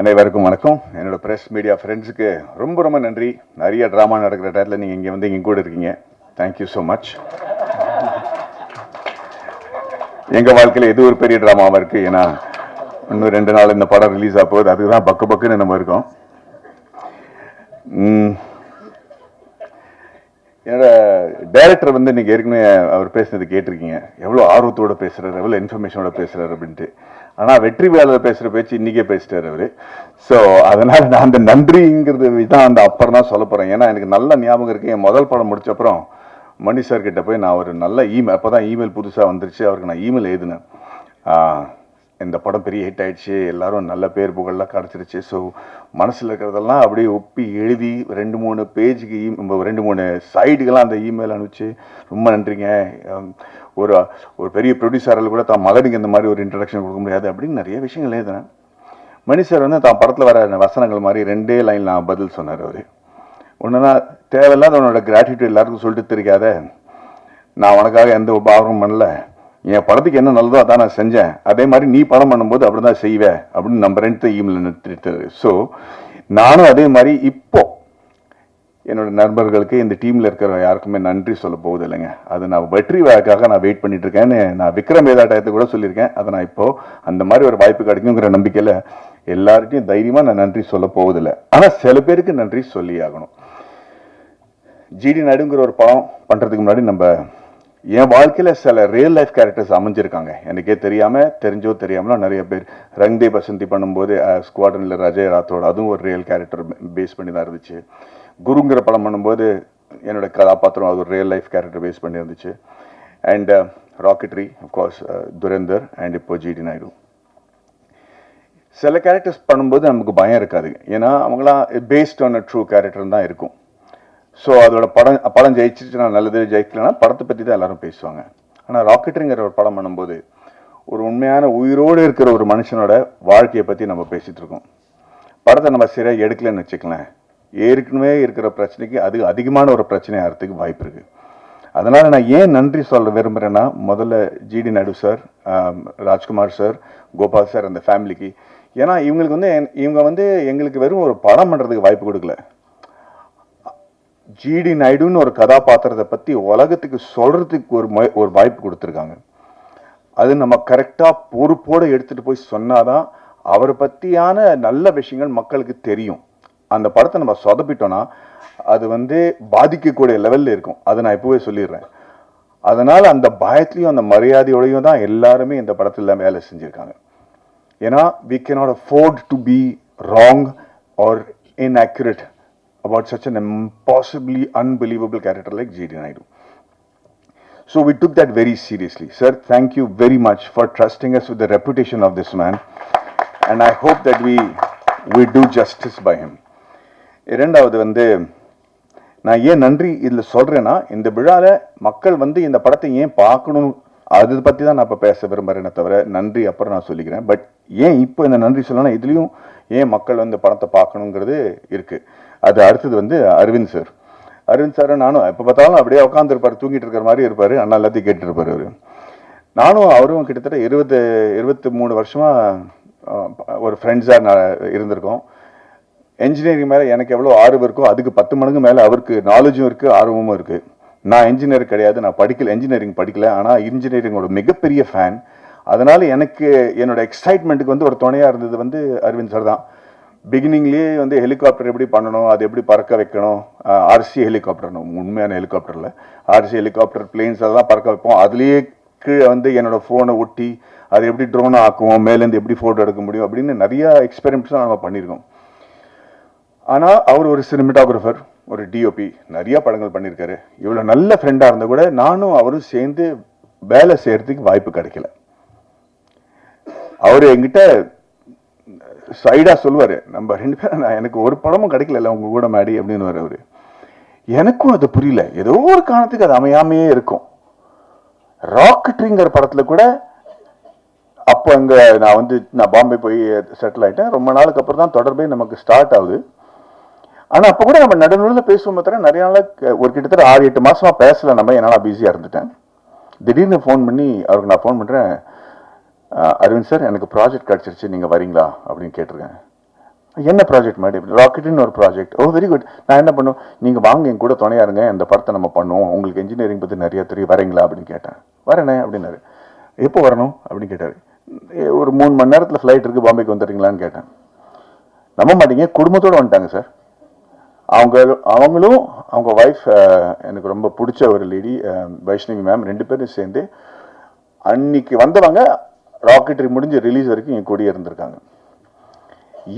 அனைவருக்கும் வணக்கம். என்னோட பிரஸ் மீடியா ஃப்ரெண்ட்ஸுக்கு ரொம்ப ரொம்ப நன்றி. நிறைய ட்ராமா நடக்கிற டயத்தில் நீங்கள் இங்கே வந்து இங்கே கூட இருக்கீங்க. Thank you so much. எங்கள் வாழ்க்கையில் எது ஒரு பெரிய ட்ராமாவாக இருக்குது. ஏன்னா இன்னும் 2 நாள் இந்த படம் ரிலீஸ் ஆக போகுது. அதுக்கு தான் பக்குன்னு நம்ம இருக்கோம். என்னோட டைரக்டர் வந்து இன்னைக்கு ஏற்கனவே அவர் பேசுனது கேட்டிருக்கீங்க. எவ்வளோ ஆர்வத்தோடு பேசுகிறார், எவ்வளோ இன்ஃபர்மேஷனோட பேசுகிறார் அப்படின்ட்டு. ஆனால் வெற்றி வேலையில் பேசுகிற பேச்சு இன்றைக்கே பேசிட்டார் அவர். ஸோ அதனால் நான் அந்த நன்றிங்கிறது தான் அந்த அப்புறம் தான் சொல்ல போகிறேன். ஏன்னா எனக்கு நல்ல ஞாபகம் இருக்குது. என் முதல் படம் முடிச்ச அப்புறம் மணி சார் கிட்ட போய் நான் ஒரு நல்ல அப்போ தான் இமெயில் புதுசாக வந்துருச்சு. அவருக்கு நான் இமெயில் எழுதினேன். இந்த படம் பெரிய ஹிட் ஆயிடுச்சு, எல்லாரும் நல்ல பேர் புகழெலாம் கிடச்சிருச்சு. ஸோ மனசில் இருக்கிறதெல்லாம் அப்படியே ஒப்பி எழுதி 2-3 பேஜுக்கு 2-3 சைடுக்கெல்லாம் அந்த இமெயில் அனுப்பிச்சு ரொம்ப நன்றிங்க. ஒரு பெரிய ப்ரொடியூசரில் கூட தான் மகனுக்கு இந்த மாதிரி ஒரு இன்ட்ரடக்ஷன் கொடுக்க முடியாது அப்படின்னு நிறைய விஷயங்கள் எழுதினேன். மணி சார் வந்து தான் படத்தில் வர வசனங்கள் மாதிரி 2 லைன் நான் பதில் சொன்னார். அவர் ஒன்றுனா தேவையில்லாத உன்னோட கிராட்டிடியூட் எல்லாருக்கும் சொல்லிட்டு தெரியாத, நான் உனக்காக எந்த உபாவமும் பண்ணல, என் படத்துக்கு என்ன நல்லதோ அதான் நான் செஞ்சேன், அதே மாதிரி நீ படம் பண்ணும்போது அப்படி தான் செய்வேன் அப்படின்னு நம்ம 2 இமெயில் நிறுத்திட்டாரு. ஸோ நானும் அதே மாதிரி இப்போ என்னோட நண்பர்களுக்கு இந்த டீமில் இருக்கிற யாருக்குமே நன்றி சொல்ல போகுது இல்லைங்க. அது நான் வெற்றி வேலைக்காக நான் வெயிட் பண்ணிட்டு இருக்கேன்னு நான் விக்ரம் வேதா டயத்தை கூட சொல்லியிருக்கேன். அதை நான் இப்போ அந்த மாதிரி ஒரு வாய்ப்பு கிடைக்குங்கிற நம்பிக்கையில் எல்லாருக்கும் தைரியமாக நான் நன்றி சொல்ல போவதில்லை. ஆனால் சில பேருக்கு நன்றி சொல்லி ஆகணும். ஜிடி நாயுடுங்கிற ஒரு படம் பண்ணுறதுக்கு முன்னாடி என் வாழ்க்கையில் சில ரியல் லைஃப் கேரக்டர்ஸ் அமைஞ்சிருக்காங்க. எனக்கே தெரியாமல், தெரிஞ்சோ தெரியாமலோ நிறைய பேர். ரங்தே பசந்தி பண்ணும்போது ஸ்குவாட்ரனில் அஜய் ராத்தோட, அதுவும் ஒரு ரியல் கேரக்டர் பேஸ் பண்ணி தான் இருந்துச்சு. குருங்கிற படம் பண்ணும்போது என்னோட கதாபாத்திரம் அது ஒரு ரியல் லைஃப் கேரக்டர் பேஸ் பண்ணி இருந்துச்சு. அண்ட் ராக்கெட்ரி, அஃப்கோர்ஸ் துரேந்தர், அண்ட் இப்போ ஜிடி நாயுடு. சில கேரக்டர்ஸ் பண்ணும்போது நமக்கு பயம் இருக்காது. ஏன்னா அவங்களாம் based on a true character தான் இருக்கும். ஸோ அதோட படம் ஜெயிச்சிச்சுன்னா நல்லது, ஜெயிக்கலன்னா படத்தை பற்றி தான் எல்லாரும் பேசுவாங்க. ஆனால் ராக்கெட்ரிங்கிற ஒரு படம் பண்ணும்போது ஒரு உண்மையான உயிரோடு இருக்கிற ஒரு மனுஷனோட வாழ்க்கையை பற்றி நம்ம பேசிகிட்டு இருக்கோம். படத்தை நம்ம சரியாக எடுக்கலன்னு வச்சுக்கலாம், ஏற்கனவே இருக்கிற பிரச்சனைக்கு அது அதிகமான ஒரு பிரச்சனை ஆகிறதுக்கு வாய்ப்பு இருக்குது. அதனால் நான் ஏன் நன்றி சொல்ல விரும்புகிறேன்னா, முதல்ல GD Naidu sir, Rajkumar sir, Gopal sir, அந்த ஃபேமிலிக்கு. ஏன்னா இவங்க வந்து எங்களுக்கு வெறும் ஒரு படம் பண்ணுறதுக்கு வாய்ப்பு கொடுக்கல, ஜிடி நாயுடுன்னு ஒரு கதாபாத்திரத்தை பற்றி உலகத்துக்கு சொல்கிறதுக்கு ஒரு வாய்ப்பு கொடுத்துருக்காங்க. அது நம்ம கரெக்டாக பொறுப்போடு எடுத்துகிட்டு போய் சொன்னாதான் அவரை பற்றியான நல்ல விஷயங்கள் மக்களுக்கு தெரியும். அந்த படத்தை நம்ம சொதப்பிட்டோன்னா அது வந்து பாதிக்கக்கூடிய லெவலில் இருக்கும். அதை நான் இப்போவே சொல்லிடுறேன். அதனால் அந்த பயத்துலையும் அந்த மரியாதையோடையும் தான் எல்லாருமே இந்த படத்தில் வேலை செஞ்சுருக்காங்க. ஏன்னா we cannot afford to be wrong or inaccurate about such an impossibly unbelievable character like G.D. Naidu. So we took that very seriously. Sir, thank you very much for trusting us with the reputation of this man, and I hope that we do justice by him. இரண்டாவது வந்து நான் ஏன் நன்றி இதில் சொல்கிறேன்னா, இந்த விழாவில் மக்கள் வந்து இந்த படத்தை ஏன் பார்க்கணும் அதை பற்றி தான் நான் இப்போ பேச விரும்புகிறேனே தவிர நன்றி அப்புறம் நான் சொல்லிக்கிறேன். பட் ஏன் இப்போ இந்த நன்றி சொல்லணும்னா, இதுலேயும் ஏன் மக்கள் வந்து படத்தை பார்க்கணுங்கிறது இருக்குது. அது அடுத்தது வந்து அரவிந்த் சார் நானும் எப்போ பார்த்தாலும் அப்படியே உட்காந்துருப்பார், தூங்கிட்டு இருக்கிற மாதிரி இருப்பார், அண்ணா எல்லாத்தையும் கேட்டுட்டு இருப்பார். அவர் நானும் அவரும் கிட்டத்தட்ட 23 வருஷமாக ஒரு ஃப்ரெண்ட்ஸாக நான் இருந்திருக்கோம். என்ஜினியரிங் மேலே எனக்கு எவ்வளோ ஆர்வம் இருக்கோ அதுக்கு 10 மடங்கு மேலே அவருக்கு நாலேஜும் இருக்குது, ஆர்வமும் இருக்குது. நான் என்ஜினியர் கிடையாது, நான் என்ஜினியரிங் படிக்கல, ஆனால் இன்ஜினியரிங்கோட மிகப்பெரிய ஃபேன். அதனால் எனக்கு என்னோட எக்ஸைட்மெண்ட்டுக்கு வந்து ஒரு துணையாக இருந்தது வந்து அரவிந்த் சார் தான். பிகினிங்லேயே வந்து ஹெலிகாப்டர் எப்படி பண்ணணும், அது எப்படி பறக்க வைக்கணும், ஆர்சி ஹெலிகாப்டர், உண்மையான ஹெலிகாப்டரில் ஆர்சி ஹெலிகாப்டர், பிளேன்ஸ் அதெல்லாம் பறக்க வைப்போம். அதுலேயே கீழே வந்து என்னோடய ஃபோனை ஒட்டி அதை எப்படி ட்ரோனை ஆக்குவோம், மேலேருந்து எப்படி ஃபோட்டோ எடுக்க முடியும் அப்படின்னு நிறையா எக்ஸ்பெரிமெண்ட்ஸ்லாம் நம்ம பண்ணியிருக்கோம். ஆனால் அவர் ஒரு சினிமாட்டோகிராஃபர், ஒரு டிஓபி, நிறையா படங்கள் பண்ணியிருக்காரு. இவ்வளோ நல்ல ஃப்ரெண்டாக இருந்தால் கூட நானும் அவரும் சேர்ந்து வேலை செய்கிறதுக்கு வாய்ப்பு கிடைக்கல. அவர் என்கிட்ட சைடாக சொல்லுவார், நம்ம 2 பேரும் எனக்கு ஒரு படமும் கிடைக்கல உங்க கூட மேடி அப்படின்னு அவர். எனக்கும் அது புரியல, ஏதோ ஒரு காரணத்துக்கு அது அமையாமையே இருக்கும். ராக்கெட்ரிங்கிற படத்தில் கூட அப்போ அங்கே நான் பாம்பே போய் செட்டில் ஆகிட்டேன். ரொம்ப நாளுக்கு அப்புறம் தான் தொடர்பே நமக்கு ஸ்டார்ட் ஆகுது. ஆனால் அப்போ கூட நம்ம நடுநடுவில் பேசுவோம். தவிர நிறைய நாளாக ஒரு கிட்டத்தட்ட 6-8 மாதமாக பேசலை நம்ம. என்னால் பிஸியாக இருந்துட்டேன். திடீர்னு ஃபோன் பண்ணி அவருக்கு நான் ஃபோன் பண்ணுறேன், அரவிந்த் சார் எனக்கு ப்ராஜெக்ட் கிடச்சிருச்சு, நீங்கள் வரீங்களா அப்படின்னு கேட்டிருக்கேன். என்ன ப்ராஜெக்ட் மாதிரி ராக்கெட்னு ஒரு ப்ராஜெக்ட். ஓ வெரி குட். நான் என்ன பண்ணுவோம், நீங்கள் வாங்க என் கூட துணையா இருங்க, இந்த படத்தை நம்ம பண்ணுவோம், உங்களுக்கு இன்ஜினியரிங் பற்றி நிறைய தெரியும், வரீங்களா அப்படின்னு கேட்டேன். வரேனே அப்படின்னாரு. எப்போ வரணும் அப்படின்னு கேட்டார். ஒரு 3 மணி நேரத்தில் ஃப்ளைட் இருக்குது, பாம்பேக்கு வந்துடுறீங்களான்னு கேட்டேன். நம்ப மாட்டீங்க, குடும்பத்தோடு வந்துட்டாங்க சார். அவங்களும் அவங்க ஒய்ஃப், எனக்கு ரொம்ப பிடிச்ச ஒரு லேடி வைஷ்ணவி மேம், 2 பேரும் சேர்ந்து அன்னைக்கு வந்தவங்க ராக்கெட்ரி முடிஞ்சு ரிலீஸ் வரைக்கும் என் கூடிய இருந்திருக்காங்க.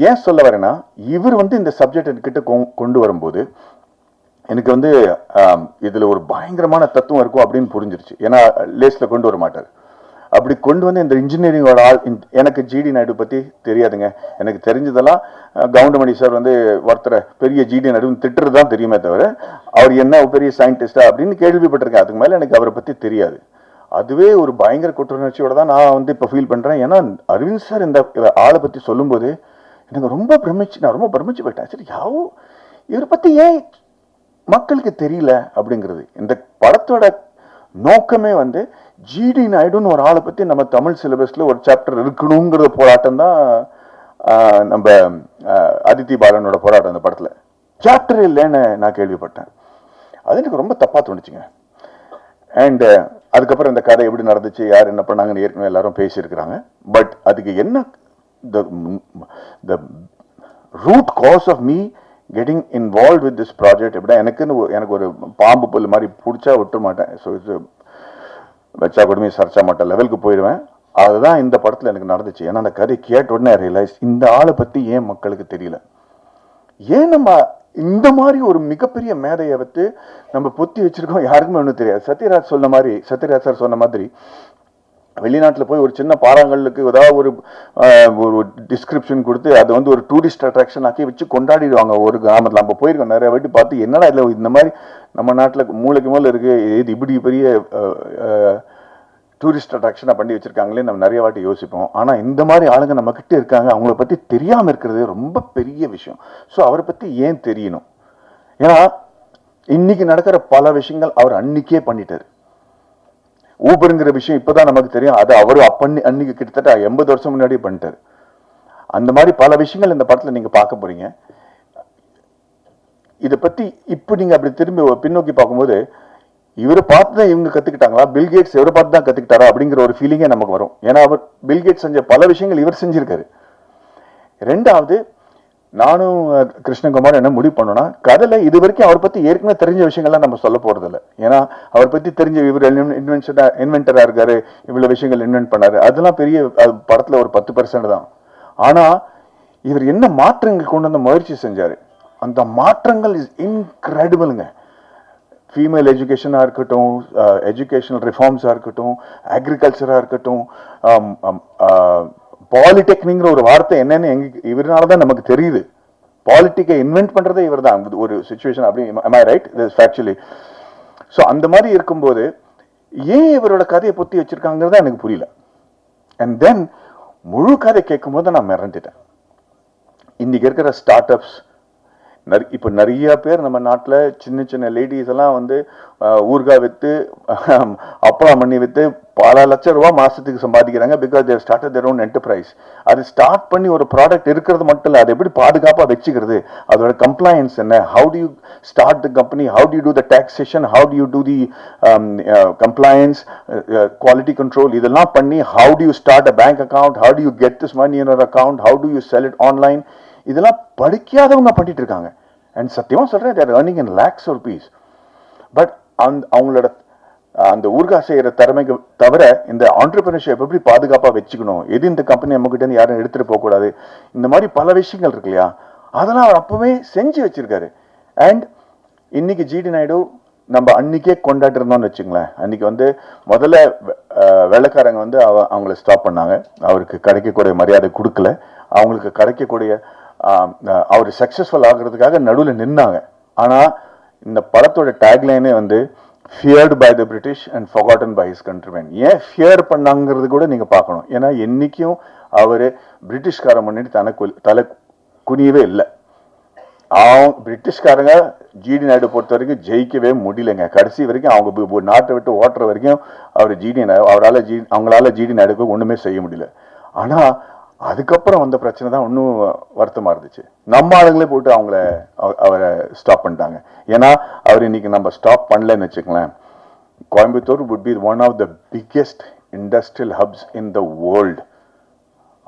ஏன் சொல்ல வரேன்னா, இவர் இந்த சப்ஜெக்ட் என்கிட்ட கொண்டு வரும்போது எனக்கு இதுல ஒரு பயங்கரமான தத்துவம் இருக்கும் அப்படின்னு புரிஞ்சிருச்சு. ஏன்னா லேஸ்ல கொண்டு வர மாட்டார். அப்படி கொண்டு இந்த இன்ஜினியரிங்கோட ஆள். எனக்கு ஜிடி நாயுடு பத்தி தெரியாதுங்க. எனக்கு தெரிஞ்சதெல்லாம் கவுண்டமணி சார் ஒருத்தரை பெரிய ஜிடி நாயுடு திட்டுறது தான் தெரியுமே தவிர அவர் என்ன பெரிய சயின்டிஸ்டா அப்படின்னு கேள்விப்பட்டிருக்கேன். அதுக்கு மேல எனக்கு அவரை பத்தி தெரியாது. அதுவே ஒரு பயங்கர குற்றுணர்ச்சியோட தான் நான் இப்ப ஃபீல் பண்றேன். ஏன்னா அரவிந்த் சார் இந்த ஆளை பத்தி சொல்லும்போது எனக்கு ரொம்ப நான் ரொம்ப பிரமிச்சு போயிட்டேன். சரி, இவரை பத்தி ஏன் மக்களுக்கு தெரியல அப்படிங்கிறது. இந்த படத்தோட நோக்கமே ஜிடி நாயுடுன்னு ஒரு ஆளை பத்தி நம்ம தமிழ் சிலபஸ்ல ஒரு சாப்டர் இருக்கணுங்கிற போராட்டம் தான் நம்ம அதித்தி பாலனோட போராட்டம். அந்த படத்துல சாப்டர் இல்லைன்னு நான் கேள்விப்பட்டேன். அது எனக்கு ரொம்ப தப்பா தோணுச்சுங்க. அண்ட் அதுக்கப்புறம் இந்த கதை எப்படி நடந்துச்சு, யார் என்ன பண்ணாங்கன்னு ஏற்கனவே எல்லாரும் பேசியிருக்கிறாங்க. பட் அதுக்கு என்ன the root cause of me getting involved with this project எப்படின்னா, எனக்கு ஒரு பாம்பு புல் மாதிரி பிடிச்சா விட்டு மாட்டேன். ஸோ இது வச்சா கொடுமை சர்ச்சா மாட்டேன் லெவலுக்கு போயிடுவேன். அதுதான் இந்த படத்தில் எனக்கு நடந்துச்சு. ஏன்னா அந்த கதை கேட்ட உடனே ரியலைஸ், இந்த ஆளை பற்றி ஏன் மக்களுக்கு தெரியல, ஏன் நம்ம இந்த மாதிரி ஒரு மிகப்பெரிய மேதையை நம்ம பொத்தி வச்சிருக்கோம், யாருக்குமே ஒன்றும் தெரியாது. சத்யராஜ் சார் சொன்ன மாதிரி வெளிநாட்டில் போய் ஒரு சின்ன பாறாங்கல்லுக்கு ஏதாவது ஒரு டிஸ்கிரிப்ஷன் கொடுத்து அதை ஒரு டூரிஸ்ட் அட்ராக்ஷன் ஆக்கி வச்சு கொண்டாடிடுவாங்க ஒரு கிராமத்தில். நம்ம போயிருக்கோம் நிறைய வாட்டி, பார்த்து என்னடா இல்லை இந்த மாதிரி நம்ம நாட்டில் மூளைக்கு மூலம் இருக்கு, இது இப்படி பெரிய டூரிஸ்ட் அட்ராக்ஷனாக பண்ணி வச்சிருக்காங்களே நம்ம நிறைய வாட்டி யோசிப்போம். ஆனால் இந்த மாதிரி ஆளுங்க நம்ம கிட்ட இருக்காங்க, அவங்கள பற்றி தெரியாமல் இருக்கிறது ரொம்ப பெரிய விஷயம். ஸோ அவரை பற்றி ஏன் தெரியணும்? ஏன்னா இன்னைக்கு நடக்கிற பல விஷயங்கள் அவர் அன்னைக்கே பண்ணிட்டாரு. ஊபருங்கிற விஷயம் இப்பதான் நமக்கு தெரியும். அது அவரு அன்னைக்கு கிட்டத்தட்ட 80 வருஷம் முன்னாடியே பண்ணிட்டாரு. அந்த மாதிரி பல விஷயங்கள் இந்த படத்துல நீங்க பார்க்க போறீங்க. இதை பத்தி இப்ப நீங்க அப்படி திரும்பி பின்னோக்கி பார்க்கும்போது, இவரை பார்த்து தான் இவங்க கத்துக்கிட்டாங்களா, பில்கேட்ஸ் இவரை பார்த்து தான் கத்துக்கிட்டாரா அப்படிங்கிற ஒரு ஃபீலிங்கே நமக்கு வரும். ஏன்னா அவர் பில்கேட்ஸ் செஞ்ச பல விஷயங்கள் இவர் செஞ்சிருக்காரு. ரெண்டாவது, நானும் கிருஷ்ணகுமார் என்ன முடிவு பண்ணோம்னா, கதையில இது வரைக்கும் அவர் பத்தி ஏற்கனவே தெரிஞ்ச விஷயங்கள்லாம் நம்ம சொல்ல போறது இல்லை. ஏன்னா அவர் பத்தி தெரிஞ்ச இவர் இன்வென்டரா இருக்காரு, இவ்வளவு விஷயங்கள் இன்வென்ட் பண்ணாரு, அதெல்லாம் பெரிய படத்துல ஒரு 10% தான். ஆனா இவர் என்ன மாற்றங்கள் கொண்டு முயற்சி செஞ்சாரு, அந்த மாற்றங்கள் இஸ் இன்கிரெடிபிளுங்க. ஃபீமேல் எஜுகேஷனாக இருக்கட்டும், எஜுகேஷனல் ரிஃபார்ம்ஸாக இருக்கட்டும், அக்ரிகல்ச்சராக இருக்கட்டும், பாலிடெக்னிக்ங்கிற ஒரு வார்த்தை என்னன்னு இவரால தான் நமக்கு தெரியுது. பாலிட்டிக்கை இன்வென்ட் பண்றதே இவர் தான் ஒரு சுச்சுவேஷன். அப்படி am I right? This is actually. So அந்த மாதிரி இருக்கும்போது ஏன் இவரோட கதையை பொத்தி வச்சிருக்காங்கிறத எனக்கு புரியல. அண்ட் தென் முழு கதை கேட்கும் போது நான் மிரண்டுட்டேன். இன்னைக்கு இருக்கிற ஸ்டார்ட் அப்ஸ், இப்போ நிறைய பேர் நம்ம நாட்டில் சின்ன சின்ன லேடிஸ் எல்லாம் ஊர்காய் விற்று அப்பளம் பண்ணி விற்று பல லட்சம் ரூபா மாசத்துக்கு சம்பாதிக்கிறாங்க. Because they started their own enterprise. அது ஸ்டார்ட் பண்ணி ஒரு ப்ராடக்ட் இருக்கிறது மட்டும் இல்லை, அதை எப்படி பாதுகாப்பாக வச்சுக்கிறது, அதோட கம்ப்ளைன்ஸ் என்ன, how do you start the company, how do you do the taxation, how do you do the compliance, quality control, இதெல்லாம் பண்ணி how do you start a bank account, how do you get this money in your account, how do you sell it online, இதெல்லாம் படிக்காதவங்க பண்ணிட்டு இருக்காங்க. And சத்தியமா சொல்றேன், their earning in lakhs of rupees. But அவங்களோட அந்த ஊர்காய் செய்யற திறமைக்கு தவிர இந்த ஆண்டர்பிரினர்ஷிப் எப்படி பாதுகாப்பா வச்சுக்கணும், எது இந்த கம்பெனி நம்ம கிட்ட இருந்து யாரும் எடுத்துட்டு போக கூடாது, இந்த மாதிரி பல விஷயங்கள் இருக்கு இல்லையா, அதெல்லாம் அவர் அப்பவே செஞ்சு வச்சிருக்காரு. அண்ட் இன்னைக்கு ஜிடி நாயுடு நம்ம அன்னைக்கே கொண்டாட்டு இருந்தோம்னு வச்சுங்களேன். அன்னைக்கு முதல்ல வெள்ளைக்காரங்க அவங்கள ஸ்டாப் பண்ணாங்க, அவருக்கு கிடைக்கக்கூடிய மரியாதை கொடுக்கல, அவங்களுக்கு கிடைக்கக்கூடிய அவர் சக்சஸ்ஃபுல் ஆகுறதுக்காக நடுவில் நின்னாங்க. ஆனா இந்த படத்தோட டேக்லைனே feared by the British and forgotten by his countrymen. ஏன் ஃபியர் பண்ணாங்கிறது கூட நீங்க பார்க்கணும். ஏன்னா என்னைக்கும் அவரு பிரிட்டிஷ்காரன் முன்னாடி தலை குனியவே இல்லை. பிரிட்டிஷ்காரங்க ஜிடி நாயுடு பொறுத்த வரைக்கும் ஜெயிக்கவே முடியலைங்க. கடைசி வரைக்கும் அவங்க நாட்டை விட்டு ஓட்டுற வரைக்கும் அவர் அவங்களால ஜிடி நாயுடுக்கு ஒண்ணுமே செய்ய முடியல. ஆனா அதுக்கப்புறம் வந்த பிரச்சனை தான் இன்னும் வருத்தமாக இருந்துச்சு. நம்ம ஆளுங்களே போட்டு அவரை ஸ்டாப் பண்ணிட்டாங்க. ஏன்னா அவர் இன்னைக்கு நம்ம ஸ்டாப் பண்ணலன்னு வச்சுக்கலாம், Coimbatore would be one of the biggest industrial hubs in the world.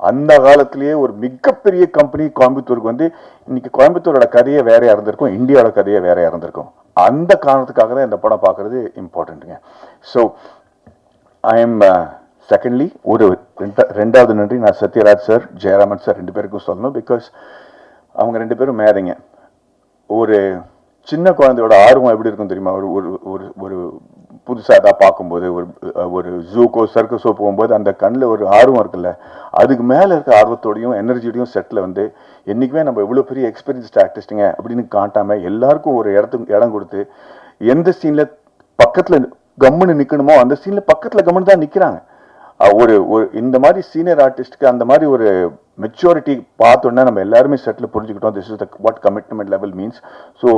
அந்த காலத்திலேயே ஒரு மிகப்பெரிய கம்பெனி கோயம்புத்தூருக்கு வந்து இன்னைக்கு கோயம்புத்தூரோட கதையே வேறையா இருந்திருக்கும், இந்தியாவோட கதையே வேறையா இருந்திருக்கும். அந்த காரணத்துக்காக தான் இந்த படம் பார்க்கறது இம்பார்ட்டன்ட்டுங்க. ஸோ ஐ எம் செகண்ட்லி ஒரு ரெண்டாவது நன்றி நான் சத்யராஜ் சார், ஜெயராமன் சார் ரெண்டு பேருக்கும் சொல்லணும். பிகாஸ் அவங்க ரெண்டு பேரும் மேதைங்க. ஒரு சின்ன குழந்தையோட ஆர்வம் எப்படி இருக்கும் தெரியுமா? ஒரு ஒரு ஒரு புதுசாக ஏதாவது பார்க்கும்போது, ஒரு ஜூக்கோ சர்க்கஸோ போகும்போது அந்த கண்ணில் ஒரு ஆர்வம் இருக்குல்ல, அதுக்கு மேலே இருக்க ஆர்வத்தோடையும் எனர்ஜியோடையும் செட்டில் வந்து என்றைக்குமே நம்ம இவ்வளோ பெரிய எக்ஸ்பீரியன்ஸ்ட் ஆர்டிஸ்ட்டுங்க அப்படின்னு காட்டாமல் எல்லாருக்கும் ஒரு இடம் கொடுத்து, எந்த சீனில் பக்கத்தில் கம்முன்னு நிற்கணுமோ அந்த சீனில் பக்கத்தில் கம்முன்னு தான் நிற்கிறாங்க. ஒரு இந்த மாதிரி சீனியர் ஆர்டிஸ்ட்டுக்கு அந்த மாதிரி ஒரு மெச்சூரிட்டி பார்த்தோன்னா நம்ம எல்லாருமே செட்டில் புரிஞ்சுக்கிட்டோம். This is the what commitment level means. So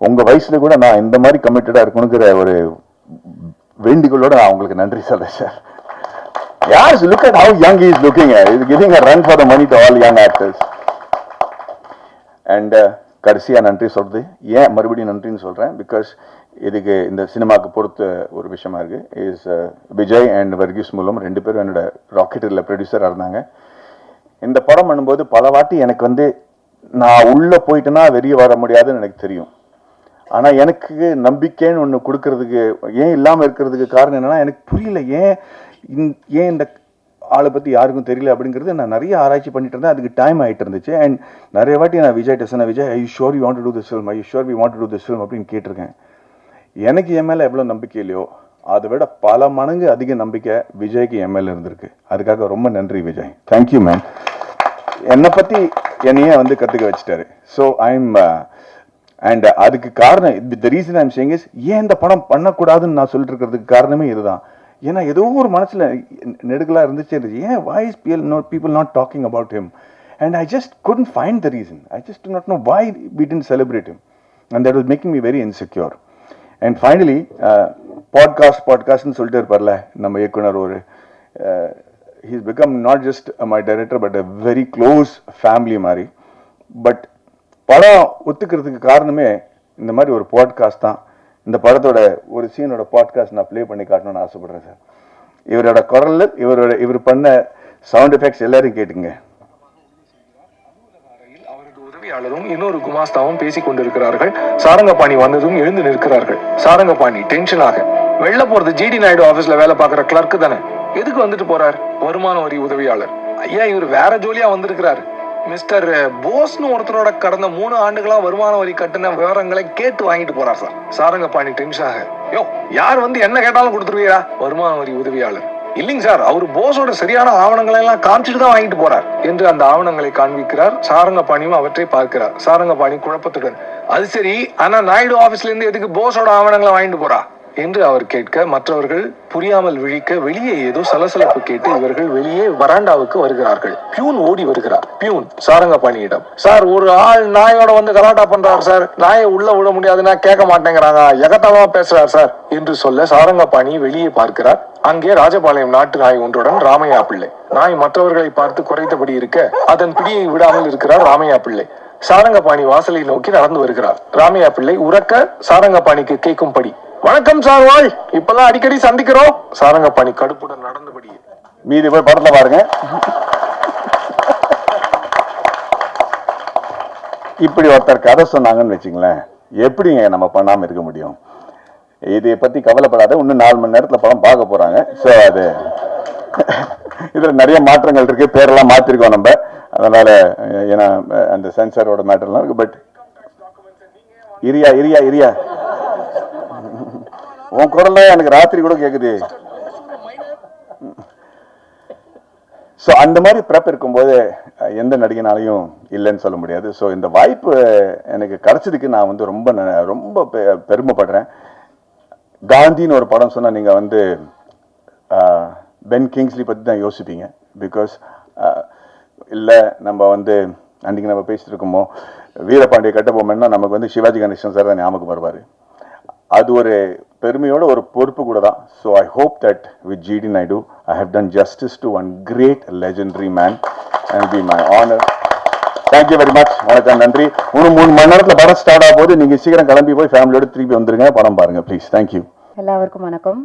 உங்கள் வயசில் கூட நான் இந்த மாதிரி கமிட்டடாக இருக்கணுங்கிற ஒரு வேண்டிகளோட நான் உங்களுக்கு நன்றி சொல்றேன் sir. Yes, look at how young he is looking at. He is giving a run for the money to all young actors. And கடைசியா நன்றி சொல்றது ஏன் மறுபடியும் நன்றின்னு சொல்றேன், பிகாஸ் இதுக்கு இந்த சினிமாவுக்கு பொறுத்த ஒரு விஷயமா இருக்கு. இஸ் விஜய் அண்ட் வர்கீஸ் மூலம் ரெண்டு பேரும் என்னோட ராக்கெட்டில் ப்ரொடியூசராக இருந்தாங்க. இந்த படம் பண்ணும்போது பல வாட்டி எனக்கு வந்து நான் உள்ள போயிட்டேன்னா வெளியே வர முடியாதுன்னு எனக்கு தெரியும். ஆனால் எனக்கு நம்பிக்கைன்னு ஒன்று கொடுக்கறதுக்கு ஏன் இல்லாமல் இருக்கிறதுக்கு காரணம் என்னன்னா, எனக்கு புரியல ஏன் இந்த ஆளை பற்றி யாருக்கும் தெரியல அப்படிங்கிறது. நான் நிறைய ஆராய்ச்சி பண்ணிட்டு இருந்தேன், அதுக்கு டைம் ஆகிட்டு இருந்துச்சு. அண்ட் நிறைய வாட்டி நான் விஜய் சொன்னேன், Vijay I sure you want to do this film, I sure we want to do this film அப்படின்னு கேட்டிருக்கேன். எனக்கு என் மேலே எவ்வளோ நம்பிக்கை இல்லையோ அதை விட பல மடங்கு அதிக நம்பிக்கை விஜய்க்கு என் மேலே இருந்திருக்கு. அதுக்காக ரொம்ப நன்றி விஜய், தேங்க்யூ மேன். என்னை பற்றி என்னையே வந்து கற்றுக்க வச்சுட்டாரு. ஸோ ஐம் அண்ட் அதுக்கு காரணம், the reason I'm saying is, ஏன் இந்த படம் பண்ணக்கூடாதுன்னு நான் சொல்லிட்டு இருக்கிறதுக்கு காரணமே இதுதான். ஏன்னா ஏதோ ஒரு மனசில் நெடுக்கலாக இருந்துச்சு, ஏன் why is people not talking about him, and I just couldn't find the reason. I just do not know why we didn't celebrate him, and that was making me very insecure. And finally பாட்காஸ்ட்னு சொல்லிட்டு இருப்பார்ல நம்ம இயக்குனர், ஒரு he's become not just my director but a very close family மாதிரி. But படம் ஒத்துக்கிறதுக்கு காரணமே இந்த மாதிரி ஒரு பாட்காஸ்ட் தான். இந்த படத்தோட ஒரு சீனோட பாட்காஸ்ட் நான் ப்ளே பண்ணி காட்டணும்னு ஆசைப்படுறேன் சார். இவரோட குரல்ல இவர் பண்ண சவுண்ட் எஃபெக்ட்ஸ் எல்லாரும் கேட்டுங்க. அவரது உதவியாளரும் இன்னொரு குமாஸ்தாவும் பேசிக் கொண்டிருக்கிறார்கள். சாரங்கபாணி வந்ததும் எழுந்து நிற்கிறார்கள். சாரங்கபாணி டென்ஷனாக, வெளில போறது ஜிடி நாயுடு ஆபீஸ்ல வேலை பார்க்குற கிளர்க்கு தானே, எதுக்கு வந்துட்டு போறார்? வருமான வரி உதவியாளர். ஐயா, இவர் வேற ஜோலியா வந்திருக்கிறாரு. மிஸ்டர் போஸ்னு ஒருத்தரோட கடந்த 3 ஆண்டுகளா வருமான வரி கட்டின விவரங்களை கேட்டு வாங்கிட்டு போறார் சார். சாரங்கபாணி டென்ஷனாக, யோ யார் வந்து என்ன கேட்டாலும் கொடுத்துருவீரா? வருமான வரி உதவியாளர், இல்லைங்க சார், அவர் போஸோட சரியான ஆவணங்களை எல்லாம் காமிச்சிட்டு தான் வாங்கிட்டு போறார் என்று அந்த ஆவணங்களை காண்பிக்கிறார். சாரங்கபாணியும் அவற்றை பார்க்கிறார். சாரங்கபாணி குழப்பத்துடன், அது சரி, ஆனா நாயுடு ஆபீஸ்ல இருந்து எதுக்கு போஸோட ஆவணங்களை வாங்கிட்டு போறா என்று அவர் கேட்க, மற்றவர்கள் புரியாமல் விழிக்க, வெளியே ஏதோ சலசலப்பு கேட்டு இவர்கள் வெளியே வராண்டாவுக்கு வருகிறார்கள். பியூன் ஓடி வருகிறார். பியூன் சாரங்கபாணியிடம், சார், ஒரு ஆள் நாயோட வந்து கலாட்டா பண்றாரு சார், நாயை உள்ள விட முடியாதுன்னா கேட்க மாட்டேங்கிறாங்க, எகத்தாவா பேசுறார் சார் என்று சொல்ல சாரங்கபாணி வெளியே பார்க்கிறார். அங்கே ராஜபாளையம் நாட்டு நாய் ஒன்றுடன் ராமையா பிள்ளை. நாய் மற்றவர்களை பார்த்து குறைத்தபடி இருக்க அதன் பிடியை விடாமல் இருக்கிறார் ராமையா பிள்ளை. சாரங்கபாணி வாசலை நோக்கி நடந்து வருகிறார். ராமையா பிள்ளை உறக்க சாரங்கபாணிக்கு கேட்கும்படி, வணக்கம் சார், வாழ், இப்பெல்லாம் அடிக்கடி சந்திக்கிறோம். சாரங்கபாணி கடுப்புடன் நடந்தபடியே. மீதி போய் படத்துல பாருங்க. இப்படி ஒருத்தர் கதை சொன்னாங்கன்னு வச்சுங்களேன், எப்படிங்க நம்ம பண்ணாம இருக்க முடியும்? இதை பத்தி கவலைப்படாத, இன்னும் 4 மணி நேரத்துல படம் பார்க்க போறாங்க. ஸோ அது இதுல நிறைய மாற்றங்கள் இருக்கு, பேரெல்லாம் மாத்திருக்கோம் நம்ம, அதனால ஏன்னா அந்த சென்சாரோட மேட்டர்லாம் இருக்கு. பட் இரியா உன் குரல்ல எனக்கு ராத்திரி கூட கேக்குது. ஸோ அந்த மாதிரி ப்ரெப் இருக்கும்போது எந்த நடிகனாலையும் இல்லைன்னு சொல்ல முடியாது. ஸோ இந்த வாய்ப்பு எனக்கு கிடைச்சதுக்கு நான் வந்து ரொம்ப ரொம்ப பெருமைப்படுறேன். காந்தின்னு ஒரு படம் சொன்னால் நீங்கள் வந்து பென் கிங்ஸ்லி பற்றி தான் யோசிப்பீங்க. பிகாஸ் இல்லை, நம்ம வந்து அன்றைக்கி நம்ம பேசிட்டு இருக்கோமோ வீரபாண்டிய கட்டபொம்மன்னா நமக்கு வந்து சிவாஜி கணேசன் சார் தான் ஞாபகம் வருவார். அது ஒரு பெருமையோட ஒரு பொறுப்பு கூட தான். So I hope that with GD Naidu I have done justice to one great legendary man and be my honour. Thank you very much. வணக்கம், நன்றி. 3 மணி நேரத்தில் படம் ஸ்டார்ட் ஆகும் போது நீங்கள் சீக்கிரம் கிளம்பி போய் ஃபேமிலியோட திருப்பி வந்துருங்க, படம் பாருங்க ப்ளீஸ். தேங்க்யூ. எல்லாருக்கும் வணக்கம்.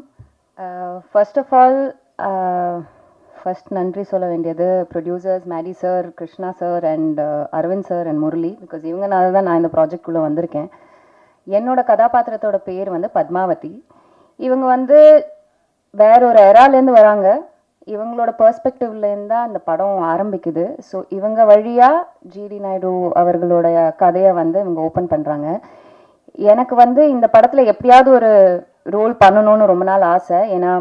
ஃபர்ஸ்ட் ஆஃப் ஆல் ஃபர்ஸ்ட் நன்றி சொல்ல வேண்டியது producers Maddy sir, Krishna sir and Aravind sir and Murali. Because இவங்கனால தான் நான் இந்த ப்ராஜெக்ட்குள்ளே வந்திருக்கேன். என்னோட கதாபாத்திரத்தோட பேர் வந்து பத்மாவதி. இவங்க வந்து வேற ஒரு எராலேருந்து வராங்க. இவங்களோட பெர்ஸ்பெக்டிவ்லேருந்து தான் இந்த படம் ஆரம்பிக்குது. ஸோ இவங்க வழியாக ஜிடி நாயுடு அவர்களோட கதையை வந்து இவங்க ஓப்பன் பண்ணுறாங்க. எனக்கு வந்து இந்த படத்தில் எப்படியாவது ஒரு ரோல் பண்ணணும்னு ரொம்ப நாள் ஆசை. ஏன்னா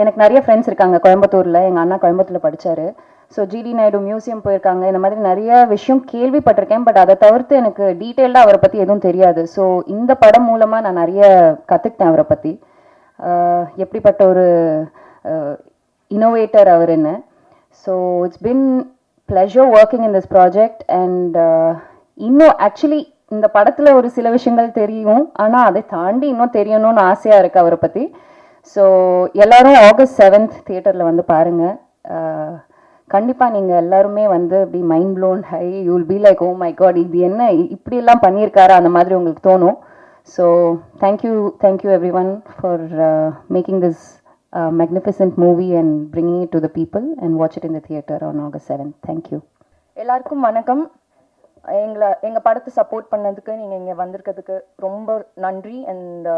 எனக்கு நிறைய ஃப்ரெண்ட்ஸ் இருக்காங்க கோயம்புத்தூரில். எங்கள் அண்ணா கோயம்புத்தூரில் படித்தார். ஸோ ஜிடி நாயுடு மியூசியம் போயிருக்காங்க. இந்த மாதிரி நிறைய விஷயம் கேள்விப்பட்டிருக்கேன். பட் அதை தவிர்த்து எனக்கு டீட்டெயில்டாக அவரை பற்றி எதுவும் தெரியாது. ஸோ இந்த படம் மூலமாக நான் நிறைய கற்றுக்கிட்டேன் அவரை பற்றி. எப்படிப்பட்ட ஒரு இன்னோவேட்டர் அவருன்னு. So it's been pleasure working in this project. And இன்னும் ஆக்சுவலி இந்த படத்தில் ஒரு சில விஷயங்கள் தெரியும், ஆனால் அதை தாண்டி இன்னும் தெரியணும்னு ஆசையாக இருக்குது அவரை பற்றி. ஸோ எல்லாரும் ஆகஸ்ட் 7th தியேட்டரில் வந்து பாருங்கள். கண்டிப்பாக நீங்கள் எல்லாருமே வந்து அப்படி மைண்ட் ப்ளோன் ஹை, you will be like oh my god, இது என்ன இப்படியெல்லாம் பண்ணியிருக்காரா அந்த மாதிரி உங்களுக்கு தோணும். So thank you everyone for making this magnificent movie and bringing it to the people and watch it in the theater on August 7th. Thank you. எல்லாருக்கும் வணக்கம். எங்கள் படத்தை சப்போர்ட் பண்ணதுக்கு, நீங்கள் இங்கே வந்திருக்கிறதுக்கு ரொம்ப நன்றி. அண்ட்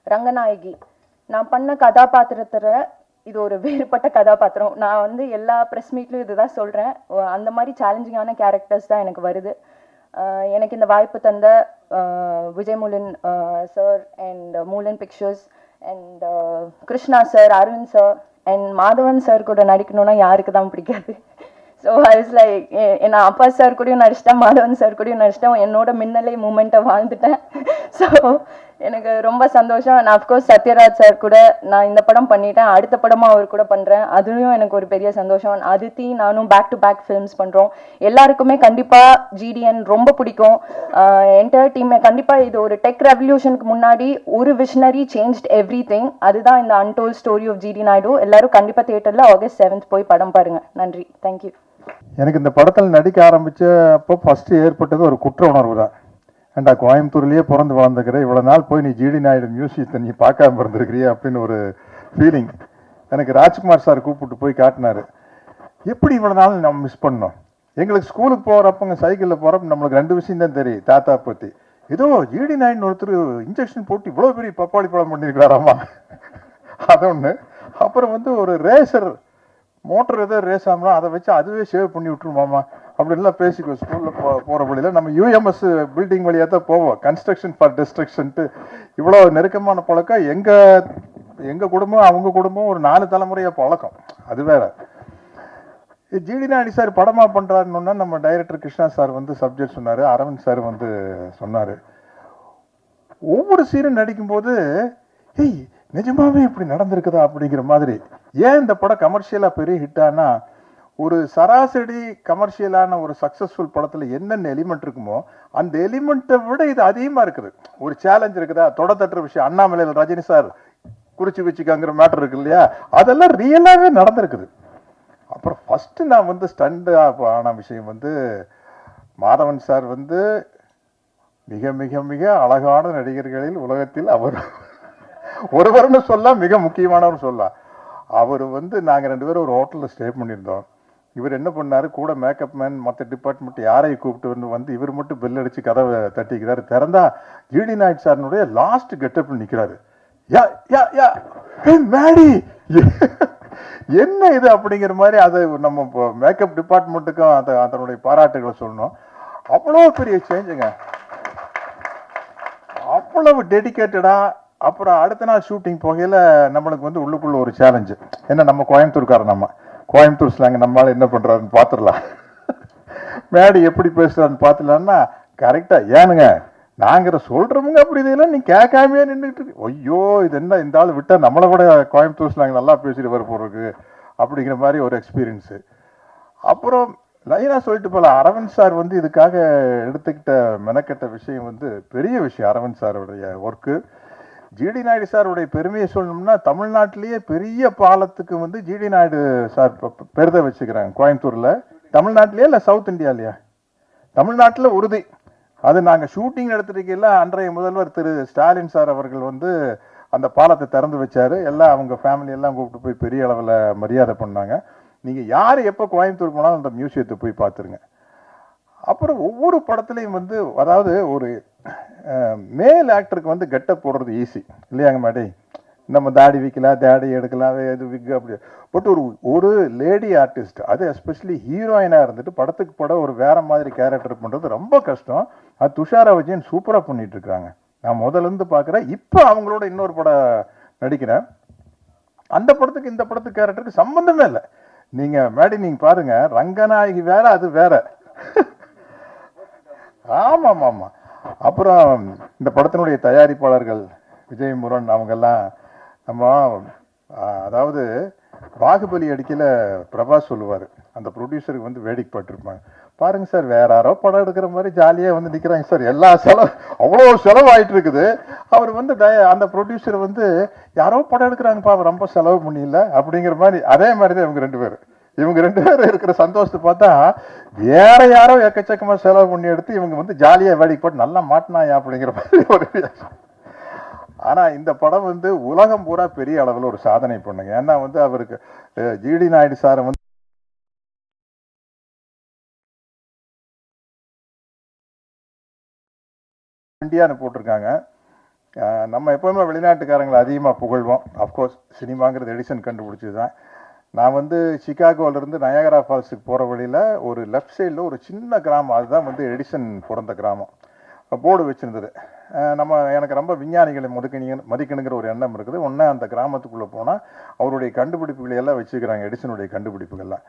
ரங்கநாயகி, நான் பண்ண கதாபாத்திரத்தில் இது ஒரு வேறுபட்ட கதாபாத்திரம். நான் வந்து எல்லா ப்ரெஸ் மீட்லையும் இதுதான் சொல்கிறேன். அந்த மாதிரி சேலஞ்சிங்கான கேரக்டர்ஸ் தான் எனக்கு வருது. எனக்கு இந்த வாய்ப்பு தந்த Vijay Moolan sir and Moolan pictures and Krishna sir, Aravind sir and Madhavan sir கூட நடிக்கணும்னா யாருக்கு தான் பிடிக்காது. ஸோ ஐ வாஸ் லைக், நான் அப்பா சார் கூடயும் நடிச்சிட்டேன், மாதவன் சார் கூடயும் நடிச்சிட்டேன். என்னோட மின்னலை மூமெண்ட்டை வாழ்ந்துட்டேன். ஸோ எனக்கு ரொம்ப சந்தோஷம். நான் அஃப்கோர்ஸ் சத்யராஜ் சார் கூட நான் இந்த படம் பண்ணிட்டேன், அடுத்த படமாக அவர் கூட பண்ணுறேன். அதுலேயும் எனக்கு ஒரு பெரிய சந்தோஷம். அதித்தி நானும் பேக் டு பேக் ஃபிலிம்ஸ் பண்ணுறோம். எல்லாருக்குமே கண்டிப்பாக ஜிடிஎன் ரொம்ப பிடிக்கும். என்டையர் டீமே கண்டிப்பாக இது ஒரு டெக் ரெவல்யூஷனுக்கு முன்னாடி ஒரு விஷனரி சேஞ்ச்ட் எவ்ரி திங். அதுதான் இந்த untold story of GD Naidu. எல்லாரும் கண்டிப்பாக தியேட்டரில் ஆகஸ்ட் 7th போய் படம் பாருங்கள். நன்றி, தேங்க்யூ. எனக்கு இந்த படத்தில் நடிக்க ஆரம்பித்த அப்போ ஃபஸ்ட்டு ஏற்பட்டது ஒரு குற்ற உணர்வு தான். ஏண்டா கோயம்புத்தூர்லேயே பிறந்து வளர்ந்துக்கிற, இவ்வளோ நாள் போய் நீ ஜிடி நாயுடு மியூசியத்தை நீ பார்க்காம இருந்திருக்கிறிய அப்படின்னு ஒரு ஃபீலிங். எனக்கு ராஜ்குமார் சார் கூப்பிட்டு போய் காட்டினார். எப்படி இவ்வளோ நாள் நம்ம மிஸ் பண்ணோம். எங்களுக்கு ஸ்கூலுக்கு போகிறப்பங்க சைக்கிளில் போகிறப்ப நம்மளுக்கு 2 விஷயம் தான் தெரியும் தாத்தா பற்றி. ஏதோ ஜிடி நாயுடுன்னு ஒருத்தர் இன்ஜெக்ஷன் போட்டு இவ்வளோ பெரிய பப்பாளி பழம் பண்ணியிருக்கிறாராமா, அது ஒன்று. அப்புறம் வந்து ஒரு ரேசர் மோட்டர் ஏதோ ரேஸ் ஆகலாம், அதை வச்சு அதுவே சேவ் பண்ணி விட்டுருமாமா அப்படின்லாம் பேசிக்குவோம். ஸ்கூலில் போகிற வழியில் நம்ம யூஎம்எஸ் பில்டிங் வழியாக தான் போவோம். கன்ஸ்ட்ரக்ஷன் ஃபார் டிஸ்ட்ரக்ஷன்ட்டு இவ்வளோ நெருக்கமான பழக்கம். எங்கள் குடும்பம் அவங்க குடும்பம் ஒரு 4 தலைமுறையாக பழக்கம். அது வேற. ஜிடி நாயுடு சார் படமாக பண்ணுறாருன்னா நம்ம டைரக்டர் கிருஷ்ணா சார் வந்து சப்ஜெக்ட் சொன்னார், அரவிந்த் சார் வந்து சொன்னார். ஒவ்வொரு சீனும் நடிக்கும்போது ஏய் நிஜமாவே இப்படி நடந்திருக்குதா அப்படிங்கிற மாதிரி. ஏன் இந்த படம் கமர்ஷியலாக பெரிய ஹிட் ஆனா, ஒரு சராசரி கமர்ஷியலான ஒரு சக்ஸஸ்ஃபுல் படத்தில் என்னென்ன எலிமெண்ட் இருக்குமோ அந்த எலிமெண்ட்டை விட இது அதிகமாக இருக்குது. ஒரு சேலஞ்ச் இருக்குதா, தொட தட்டுற விஷயம், அண்ணாமலையில் ரஜினி சார் குறிச்சி வச்சுக்காங்கிற மேட்டர் இருக்கு இல்லையா, அதெல்லாம் ரியலாகவே நடந்திருக்குது. அப்புறம் ஃபஸ்ட்டு நான் வந்து ஸ்டண்ட் ஆன விஷயம் வந்து மாதவன் சார் வந்து மிக மிக மிக அழகான நடிகர்களில் உலகத்தில் அவர் ஒருவர்னு சொல்ல, மிக முக்கியமானவர் சொல்ல. அவர் வந்து நாங்கள் 2 பேரும் ஒரு ஹோட்டலில் ஸ்டே பண்ணியிருந்தோம். இவர் என்ன பண்ணார், கூட மேக்கப் மேன் மற்ற டிபார்ட்மெண்ட் யாரையும் கூப்பிட்டு வந்து இவர் மட்டும் பெல் அடித்து கதவை தட்டிக்கிறாரு. திறந்தா ஜிடி நாயுடு சார்னுடைய லாஸ்ட் கெட்டப்பில் நிற்கிறாரு. யா யா யா மேடி என்ன இது அப்படிங்கிற மாதிரி. அது நம்ம மேக்கப் டிபார்ட்மெண்ட்டுக்கும் அதனுடைய பாராட்டுகளை சொல்லணும். அவ்வளோ பெரிய சேஞ்சுங்க, அவ்வளவு டெடிக்கேட்டடா. அப்புறம் அடுத்த நாள் ஷூட்டிங் போகையில் நம்மளுக்கு வந்து உள்ளுக்குள்ள ஒரு சேலஞ்சு. ஏன்னா நம்ம கோயம்புத்தூர்காரன், நம்ம கோயம்புத்தூர் ஸ்லாங் நம்மளால என்ன பண்ணுறாருன்னு பார்த்துடலாம், மேடி எப்படி பேசுகிறான்னு பார்த்துலான்னா கரெக்டாக ஏனுங்க நாங்கள் சொல்கிறோமுங்க அப்படி இதெல்லாம் நீ கேட்காமையே நின்றுட்டு இருக்கு. ஐயோ இது என்ன இந்த ஆள் விட்டால் நம்மளை விட கோயம்புத்தூர் ஸ்லாங் நல்லா பேசிட்டு வர போகிறதுக்கு அப்படிங்கிற மாதிரி ஒரு எக்ஸ்பீரியன்ஸு. அப்புறம் லைனாக சொல்லிட்டு போல, அரவிந்த் சார் வந்து இதுக்காக எடுத்துக்கிட்ட மெனக்கெட்ட விஷயம் வந்து பெரிய விஷயம். அரவிந்த் சாரோடைய ஒர்க்கு ஜிடி நாயுடு சாருடைய பெருமையை சொல்லணும்னா தமிழ்நாட்டிலேயே பெரிய பாலத்துக்கு வந்து ஜிடி நாயுடு சார் பெருதை வச்சுக்கிறாங்க கோயம்புத்தூரில். தமிழ்நாட்டிலேயே இல்லை சவுத் இந்தியாலையா? தமிழ்நாட்டில் உறுதி. அது நாங்கள் ஷூட்டிங் எடுத்துருக்கையில் அன்றைய முதல்வர் திரு ஸ்டாலின் சார் அவர்கள் வந்து அந்த பாலத்தை திறந்து வச்சார். எல்லாம் அவங்க ஃபேமிலி எல்லாம் கூப்பிட்டு போய் பெரிய அளவில் மரியாதை பண்ணாங்க. நீங்கள் யார் எப்போ கோயம்புத்தூர் போனாலும் அந்த மியூசியத்தை போய் பார்த்துருங்க. அப்புறம் ஒவ்வொரு படத்துலையும் வந்து அதாவது ஒரு மேல் ஆக்டருக்கு வந்து கெட்டப் போடுறது ஈஸி இல்லையாங்க மேடை? நம்ம தாடி வைக்கலாம், தாடி எடுக்கலாம், இது விக் அப்படி. பட் ஒரு லேடி ஆர்டிஸ்ட், அது எஸ்பெஷலி ஹீரோயினாக இருந்துட்டு படத்துக்கு படம் ஒரு வேற மாதிரி கேரக்டர் பண்ணுறது ரொம்ப கஷ்டம். அது துஷாரா விஜயன் சூப்பராக பண்ணிட்டு இருக்காங்க. நான் முதல்ல பார்க்குறேன். இப்போ அவங்களோட இன்னொரு படம் நடிக்கிறேன். அந்த படத்துக்கு இந்த படத்துக்கு கேரக்டருக்கு சம்பந்தமே இல்லை. நீங்கள் மேடி நீங்கள் பாருங்க, ரங்கநாயகி வேற, அது வேற. ஆமாம் ஆமாம். அப்புறம் இந்த படத்தினுடைய தயாரிப்பாளர்கள் விஜய் முருகன் அவங்கெல்லாம் நம்ம அதாவது பாகுபலி அடிக்கல பிரபாஸ் சொல்லுவார், அந்த ப்ரொடியூசருக்கு வந்து வேடிக்கை பட்டிருப்பாங்க. பாருங்க சார், வேற யாரோ படம் எடுக்கிற மாதிரி ஜாலியாக வந்து நிற்கிறாங்க சார். எல்லா செலவு அவ்வளோ செலவாயிட்டு இருக்குது. அவர் வந்து அந்த ப்ரொடியூசர் வந்து யாரோ படம் எடுக்கிறாங்கப்பா, அவர் ரொம்ப செலவு பண்ணியில அப்படிங்கிற மாதிரி. அதே மாதிரி தான் இவங்க ரெண்டு பேரும் இருக்கிற சந்தோஷத்தை பார்த்தா வேற யாரோ எக்கச்சக்கமா செலவு பண்ணி எடுத்து இவங்க வந்து ஜாலியா வேடிக்கை போட்டு நல்லா மாட்டினாயா அப்படிங்கிற மாதிரி ஒரு. ஆனா இந்த படம் வந்து உலகம் பூரா பெரிய அளவில் ஒரு சாதனை பண்ணுங்க. ஏன்னா வந்து அவருக்கு ஜிடி நாயுடு சாரை வந்து இந்தியான்னு போட்டிருக்காங்க. நம்ம எப்பவுமே வெளிநாட்டுக்காரங்களை அதிகமாக புகழ்வோம். அஃப்கோர்ஸ் சினிமாங்கிறது எடிசன் கண்டுபிடிச்சது தான். நான் வந்து சிகாகோவிலேருந்து நயாகரா ஃபால்ஸுக்கு போகிற வழியில் ஒரு லெஃப்ட் சைடில் ஒரு சின்ன கிராமம், அதுதான் வந்து எடிசன் பிறந்த கிராமம். போர்டு வச்சுருந்தது. எனக்கு ரொம்ப விஞ்ஞானிகளை மதிக்கணுங்கிற ஒரு எண்ணம் இருக்குது. ஒன்றா அந்த கிராமத்துக்குள்ளே போனால் அவருடைய கண்டுபிடிப்புகளை எல்லாம் வச்சுக்கிறாங்க, எடிசனுடைய கண்டுபிடிப்புகள்லாம்.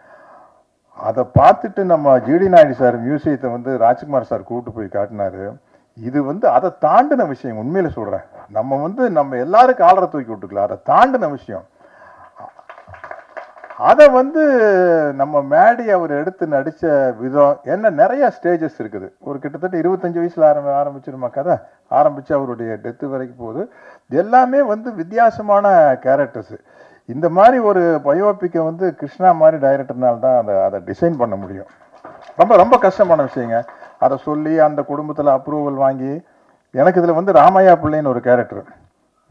அதை பார்த்துட்டு நம்ம ஜிடி நாயுடு சார் மியூசியத்தை வந்து ராஜ்குமார் சார் கூப்பிட்டு போய் காட்டினாரு. இது வந்து அதை தாண்டின விஷயம். உண்மையில சொல்கிறேன், நம்ம எல்லாருக்கும் ஆளரை தூக்கி விட்டுக்கலாம். அதை தாண்டின விஷயம். அதை வந்து நம்ம மேடி அவர் எடுத்து நடித்த விதம் என்ன, நிறைய ஸ்டேஜஸ் இருக்குது. ஒரு கிட்டத்தட்ட 25 வயசில் ஆரம்பிச்சிருமா கதை, ஆரம்பித்து அவருடைய டெத்து வரைக்கும் போகுது. எல்லாமே வந்து வித்தியாசமான கேரக்டர்ஸு. இந்த மாதிரி ஒரு பயோபிக்கை வந்து கிருஷ்ணா மாதிரி டைரக்டர்னால தான் அதை டிசைன் பண்ண முடியும். ரொம்ப ரொம்ப கஷ்டமான விஷயங்க. அதை சொல்லி அந்த குடும்பத்தில் அப்ரூவல் வாங்கி. எனக்கு இதில் வந்து ராமையா பிள்ளைன்னு ஒரு கேரக்டர்.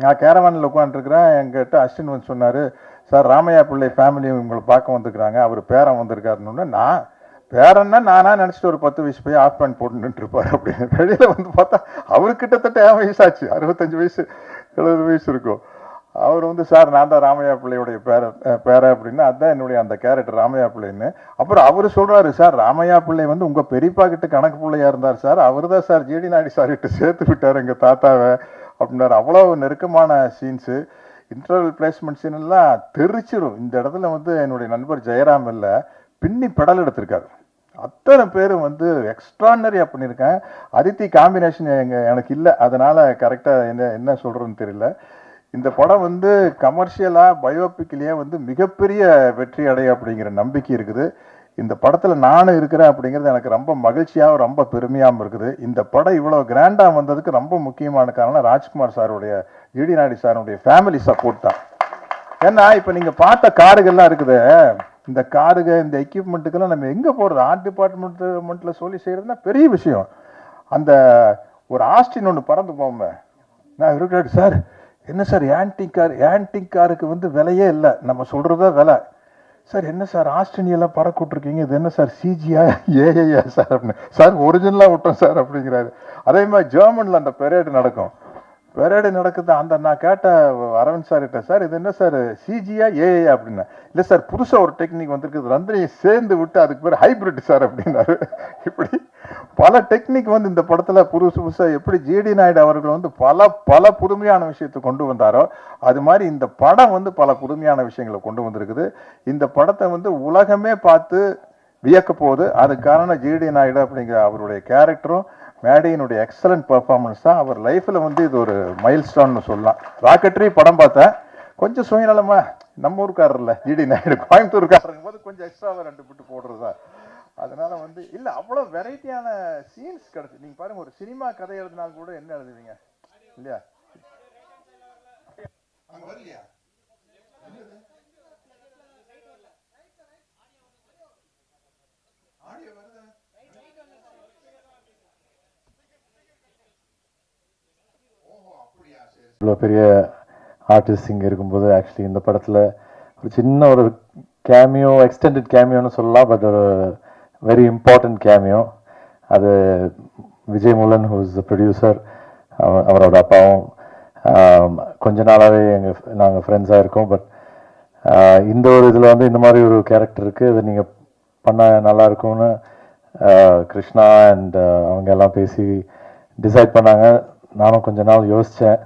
நான் கேரவானில் உட்காந்துருக்கிறேன். எங்கிட்ட அஸ்டின் வந்து சொன்னார், சார் ராமையா பிள்ளை ஃபேமிலி உங்களை பார்க்க வந்துருக்குறாங்க, அவர் பேரன் வந்திருக்காருன்னு. நான் பேரன்னா நானா நினச்சிட்டு ஒரு 10 வயசு போய் ஆஃப் பேண்ட் போட்டுட்டு இருப்பார் அப்படின்னு. வெளியில் வந்து பார்த்தா அவர் கிட்டத்தட்ட என் வயசாச்சு, 65 வயசு 70 வயசு இருக்கும். அவர் வந்து சார் நான் தான் ராமையா பிள்ளையுடைய பேர அப்படின்னா, அதுதான் என்னுடைய அந்த கேரக்டர் ராமையா பிள்ளைன்னு. அப்புறம் அவர் சொல்கிறாரு, சார் ராமையா பிள்ளை வந்து உங்கள் பெரியப்பா கிட்ட கணக்கு பிள்ளையா இருந்தார் சார், அவர் தான் சார் ஜிடி நாயுடு சார் கிட்ட சேர்த்து விட்டார் எங்கள் தாத்தாவை அப்படின்னாரு. அவ்வளோ நெருக்கமான சீன்ஸு. இன்டர்வல் பிளேஸ்மெண்ட் சீன் எல்லாம் தெரிச்சிடும். இந்த இடத்துல வந்து என்னுடைய நண்பர் ஜெயராம் இல்லை பின்னி பெடல் எடுத்திருக்காரு. அத்தனை பேரும் வந்து எக்ஸ்ட்ரானரியாக பண்ணியிருக்கேன். அதித்தி காம்பினேஷன் எனக்கு இல்லை, அதனால் கரெக்டாக என்ன சொல்கிறதுன்னு தெரியல. இந்த படம் வந்து கமர்ஷியலாக பயோபிக்லேயே வந்து மிகப்பெரிய வெற்றி அடைய அப்படிங்கிற நம்பிக்கை இருக்குது. இந்த படத்தில் நானும் இருக்கிறேன் அப்படிங்கிறது எனக்கு ரொம்ப மகிழ்ச்சியாகவும் ரொம்ப பெருமையாகவும் இருக்குது. இந்த படம் இவ்வளோ கிராண்டாக வந்ததுக்கு ரொம்ப முக்கியமான காரணம் ராஜ்குமார் சாருடைய, ஜிடி நாயுடு சாருடைய ஃபேமிலி சப்போர்ட் தான். ஏன்னா இப்போ நீங்கள் பார்த்த காருகள்லாம் இருக்குது, இந்த காருங்க இந்த எக்யூப்மெண்ட்டுக்கெல்லாம் நம்ம எங்கே போகிறது? ஆர்ட் டிபார்ட்மெண்ட்டில் சொல்லி செய்கிறதுனா பெரிய விஷயம். அந்த ஒரு ஆஸ்டின் ஒன்று பறந்து போவோமே, நான் இருக்கிறேன் சார், என்ன சார் ஆன்டிக் காருக்கு வந்து விலையே இல்லை, நம்ம சொல்கிறதா விலை. சார் என்ன சார் ஆஸ்திரேலியெல்லாம் பறக்க விட்ருக்கீங்க, இது என்ன சார் சிஜியா ஏஐயா சார் அப்படின்னு. சார் ஒரிஜினலாக விட்டோம் சார் அப்படிங்கிறாரு. அதே மாதிரி ஜெர்மனில் அந்த பெரேடு நடக்குது. அந்த நான் கேட்ட அரவிந்த் சார் கிட்ட, சார் இது என்ன சார் சிஜியா ஏஐயா அப்படின்னா, இல்லை சார் புதுசாக ஒரு டெக்னிக் வந்திருக்குது, ரெண்டையும் சேர்ந்து விட்டு அதுக்கு பேர் ஹைப்ரிட் சார் அப்படின்னாரு. இப்படி பல டெக்னிக் வந்து இந்த படத்தில் புதுசாக எப்படி ஜிடி நாயுடு அவர்கள் வந்து பல புதுமையான விஷயத்தை கொண்டு வந்தாரோ, அது மாதிரி இந்த படம் வந்து பல புதுமையான விஷயங்களை கொண்டு வந்திருக்குது. இந்த படத்தை வந்து உலகமே பார்த்து வியக்க போகுது. அதுக்கு காரணம் ஜிடி நாயுடு அப்படிங்கிற அவருடைய கேரக்டரும் மேடியினுடைய எக்ஸலண்ட் பெர்ஃபார்மன்ஸ் தான். அவர் லைஃப்பில் வந்து இது ஒரு மைல் ஸ்டோன்னு சொல்லலாம். ராக்கெட்ரி படம் பார்த்தேன், கொஞ்சம் சுயநலமா, நம்ம ஊருக்காரர் இல்லை ஜிடி நாயுடு, கோயம்புத்தூர்காரங்க போது கொஞ்சம் எக்ஸ்ட்ராவாக 2 பிட்டு போடுறது தான். அதனால வந்து இல்லை அவ்வளோ வெரைட்டியான சீன்ஸ் கிடச்சி. நீங்கள் பாருங்கள், ஒரு சினிமா கதை எழுதினால் கூட என்ன எழுதுவீங்க இல்லையா? இவ்வளோ பெரிய ஆர்டிஸ்ட் இங்கே இருக்கும்போது ஆக்சுவலி இந்த படத்தில் ஒரு சின்ன ஒரு கேமியோ, எக்ஸ்டெண்டட் கேமியோன்னு சொல்லலாம், பட் ஒரு வெரி இம்பார்ட்டன்ட் கேமியோ. அது விஜய் முலன், ஹூஸ் த ப்ரொடியூசர், அவரோட அப்பாவும் கொஞ்ச நாளாகவே நாங்கள் ஃப்ரெண்ட்ஸாக இருக்கோம். பட் இந்த ஒரு இதில் வந்து இந்த மாதிரி ஒரு கேரக்டர் இருக்குது, அது நீங்கள் பண்ணால் நல்லாயிருக்கும்னு கிருஷ்ணா அண்ட் அவங்க எல்லாம் பேசி டிசைட் பண்ணாங்க. நானும் கொஞ்ச நாள் யோசித்தேன்.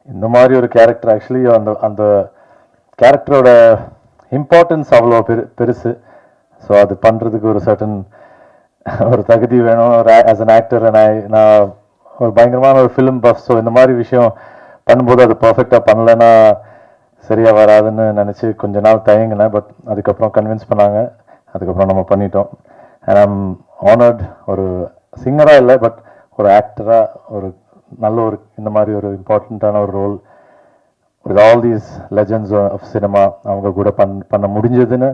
இந்த மாதிரி ஒரு கேரக்டர் ஆக்சுவலி அந்த கேரக்டரோட இம்பார்ட்டன்ஸ் அவ்வளோ பெருசு. ஸோ அது பண்ணுறதுக்கு ஒரு சர்டன் ஒரு தகுதி வேணும். ஆஸ் அன் ஆக்டர் நான் ஒரு பயங்கரமான ஒரு ஃபிலிம் பஃப். ஸோ இந்த மாதிரி விஷயம் பண்ணும்போது அது பர்ஃபெக்டாக பண்ணலைன்னா சரியாக வராதுன்னு நினச்சி கொஞ்ச நாள் தயங்கினேன். பட் அதுக்கப்புறம் கன்வின்ஸ் பண்ணாங்க, அதுக்கப்புறம் நம்ம பண்ணிட்டோம். And I'm honoured. ஒரு சிங்கராக இல்லை, பட் ஒரு ஆக்டராக ஒரு நல்ல ஒரு இந்த மாதிரி ஒரு இம்பார்ட்டண்ட்டான ஒரு role with all these legends of cinema அவங்க கூட பண்ண முடிஞ்சதுன்னு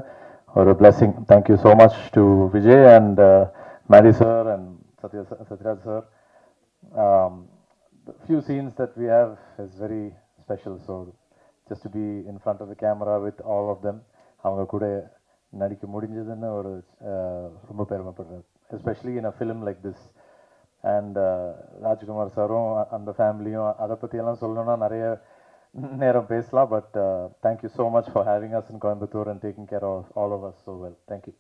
ஒரு blessing. Thank you so much to Vijay and Mary sir and Sathyaraj sir. The few scenes that we have is very special. So just to be in front of the camera with all of them, அவங்க கூட நடிக்க முடிஞ்சதுன்னு ஒரு ரொம்ப பெருமைப்படுறேன், especially in a film like this. And Rajkumar சாரும் அந்த ஃபேமிலியும் அதை பற்றியெல்லாம் சொல்லணும்னா நிறைய நேரம் பேசலாம். But thank you so much for having us in Coimbatore and taking care of all of us so well. Thank you.